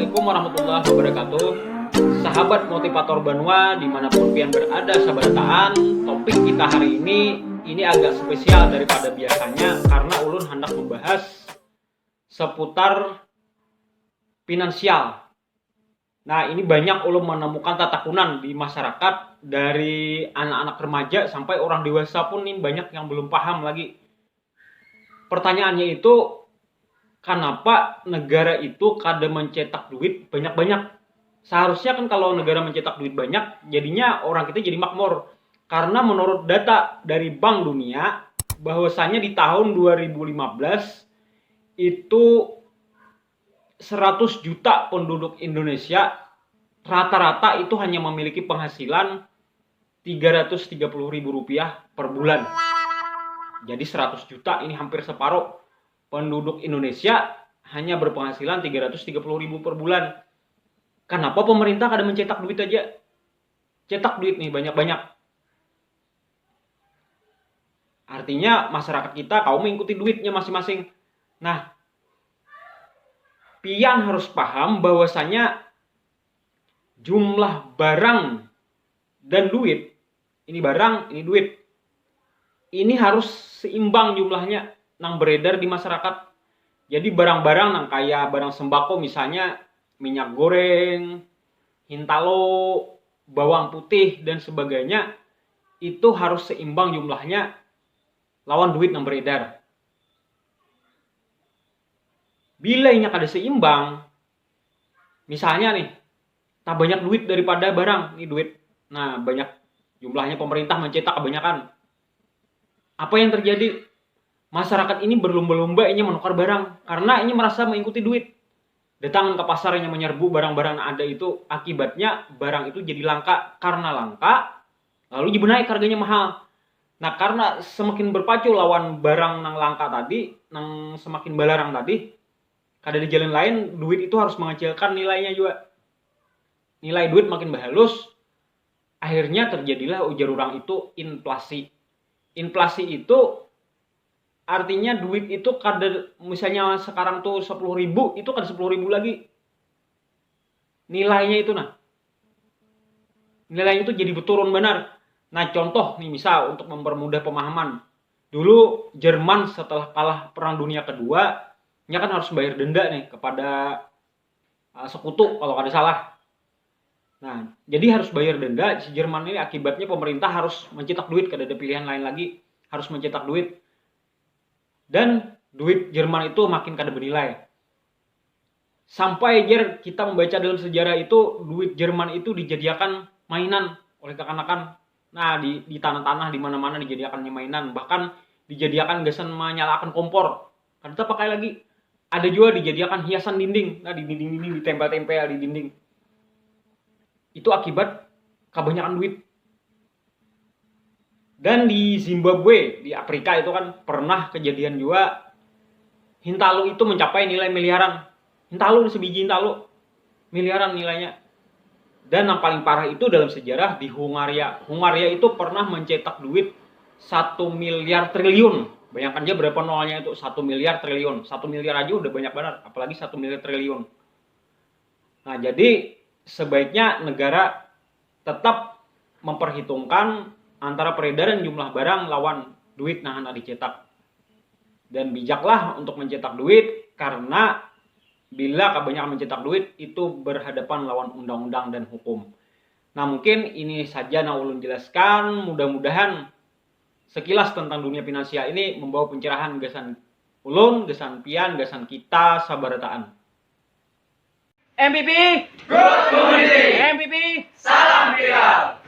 Assalamualaikum warahmatullahi wabarakatuh. Sahabat motivator Banua dimanapun pian berada, sabarataan. Topik kita hari ini agak spesial daripada biasanya karena ulun hendak membahas seputar finansial. Nah, ini banyak ulun menemukan tatakunan di masyarakat, dari anak-anak remaja sampai orang dewasa pun nih banyak yang belum paham lagi. Pertanyaannya itu, kenapa negara itu kada mencetak duit banyak-banyak? Seharusnya kan kalau negara mencetak duit banyak, jadinya orang kita jadi makmur. Karena menurut data dari Bank Dunia, bahwasanya di tahun 2015 itu 100 juta penduduk Indonesia rata-rata itu hanya memiliki penghasilan Rp330.000 per bulan. Jadi 100 juta ini hampir separuh penduduk Indonesia hanya berpenghasilan 330.000 per bulan. Kenapa pemerintah kada mencetak duit aja? Cetak duit nih banyak-banyak. Artinya masyarakat kita kau mengikuti duitnya masing-masing. Nah, pian harus paham bahwasanya jumlah barang dan duit, ini barang, ini duit, ini harus seimbang jumlahnya nang beredar di masyarakat. Jadi barang-barang nang kayak barang sembako, misalnya minyak goreng, hintalo, bawang putih dan sebagainya, itu harus seimbang jumlahnya lawan duit nang beredar. Bila ini kada seimbang, misalnya nih, tak banyak duit daripada barang, ini duit. Nah, banyak jumlahnya, pemerintah mencetak kebanyakan. Apa yang terjadi? Masyarakat ini berlomba-lomba ini menukar barang karena ini merasa mengikuti duit. Datang ke pasar yang menyerbu barang-barang yang ada itu, akibatnya barang itu jadi langka. Karena langka, lalu jadi naik harganya mahal. Nah, karena semakin berpacu lawan barang nang langka tadi, nang semakin balarang tadi, kada di jalan lain, duit itu harus mengecilkan nilainya juga. Nilai duit makin bahalus, akhirnya terjadilah ujar orang itu inflasi. Inflasi itu artinya duit itu kada, misalnya sekarang tuh 10.000, itu kada 10.000 lagi. Nilainya itu nilainya itu jadi berturun benar. Nah, contoh nih, misal untuk mempermudah pemahaman. Dulu Jerman setelah kalah Perang Dunia Kedua, nya kan harus bayar denda nih kepada sekutu kalau kada salah. Nah, jadi harus bayar denda si Jerman ini, akibatnya pemerintah harus mencetak duit, kada ada pilihan lain lagi, harus mencetak duit. Dan duit Jerman itu makin kada bernilai. Sampai kita membaca dalam sejarah itu, duit Jerman itu dijadikan mainan oleh kekanakan. Nah, di tanah-tanah di mana-mana dijadikannya mainan, bahkan dijadikan gasan menyalakan kompor. Kada tetap pakai lagi. Ada juga dijadikan hiasan dinding. Nah, di dinding-dinding ditempel-tempel di dinding. Itu akibat kebanyakan duit. Dan di Zimbabwe, di Afrika itu kan pernah kejadian juga, hintalo itu mencapai nilai miliaran. Hintalo, sebiji hintalo, miliaran nilainya. Dan yang paling parah itu dalam sejarah di Hungaria. Hungaria itu pernah mencetak duit 1 miliar triliun. Bayangkan aja berapa nolnya itu, 1 miliar triliun. 1 miliar aja udah banyak banget, apalagi 1 miliar triliun. Nah, jadi sebaiknya negara tetap memperhitungkan antara peredaran jumlah barang lawan duit nah hendak dicetak. Dan bijaklah untuk mencetak duit, karena bila kebanyakan mencetak duit itu berhadapan lawan undang-undang dan hukum. Nah, mungkin ini saja yang ulun jelaskan. Mudah-mudahan sekilas tentang dunia finansial ini membawa pencerahan gasan ulun, gasan pian, gasan kita sabarataan. MPP Good Community. MPP Salam viral.